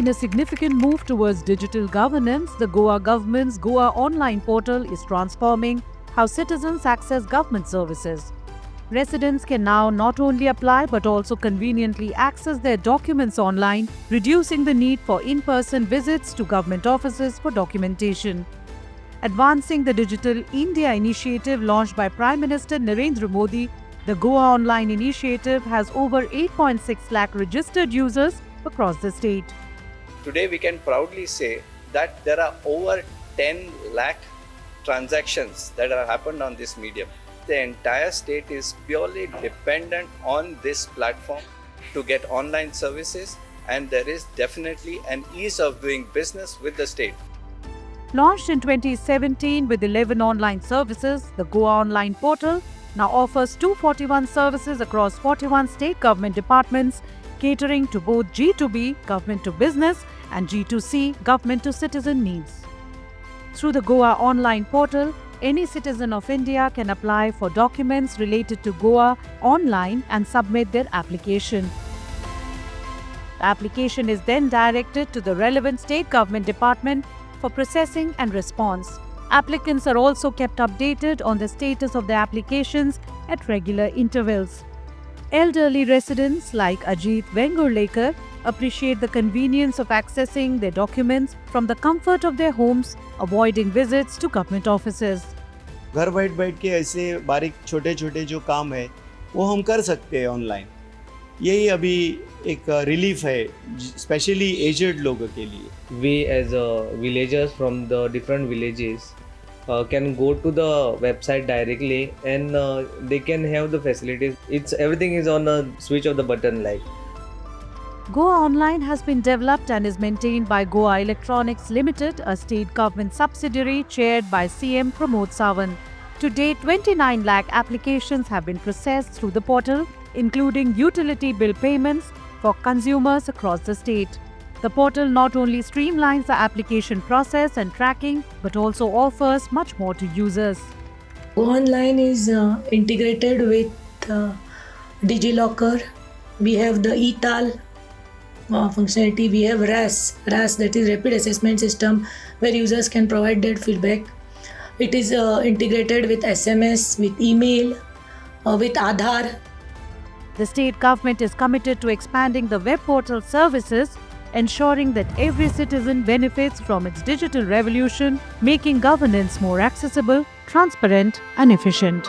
In a significant move towards digital governance, the Goa government's Goa online portal is transforming how citizens access government services. Residents can now not only apply but also conveniently access their documents online, reducing the need for in-person visits to government offices for documentation. Advancing the Digital India initiative launched by Prime Minister Narendra Modi, the Goa Online initiative has over 8.6 lakh registered users across the state. Today we can proudly say that there are over 10 lakh transactions that have happened on this medium. The entire state is purely dependent on this platform to get online services, and there is definitely an ease of doing business with the state. Launched in 2017 with 11 online services, the Goa Online portal now offers 241 services across 41 state government departments, catering to both G2B, government to business, and G2C, government to citizen needs. Through the Goa Online portal, any citizen of India can apply for documents related to Goa online and submit their application. The application is then directed to the relevant state government department for processing and response. Applicants are also kept updated on the status of their applications at regular intervals. Elderly residents like Ajit Vengurlekar appreciate the convenience of accessing their documents from the comfort of their homes, avoiding visits to government offices. घर बैठ बैठ के ऐसे बारीक छोटे छोटे जो काम है वो हम कर सकते हैं ऑनलाइन. यही अभी एक रिलीफ है स्पेशली एजेड लोगों के लिए. We as villagers from the different villages can go to the website directly and they can have the facilities. Everything is on a switch of the button like. Goa Online has been developed and is maintained by Goa Electronics Limited, a state government subsidiary chaired by CM Pramod Sawant. To date, 29 lakh applications have been processed through the portal, including utility bill payments for consumers across the state. The portal not only streamlines the application process and tracking, but also offers much more to users. Goa Online is integrated with DigiLocker. We have the eTAL functionality. We have RAS, that is Rapid Assessment System, where users can provide their feedback. It is integrated with SMS, with email, with Aadhaar. The state government is committed to expanding the web portal services, ensuring that every citizen benefits from its digital revolution, making governance more accessible, transparent, and efficient.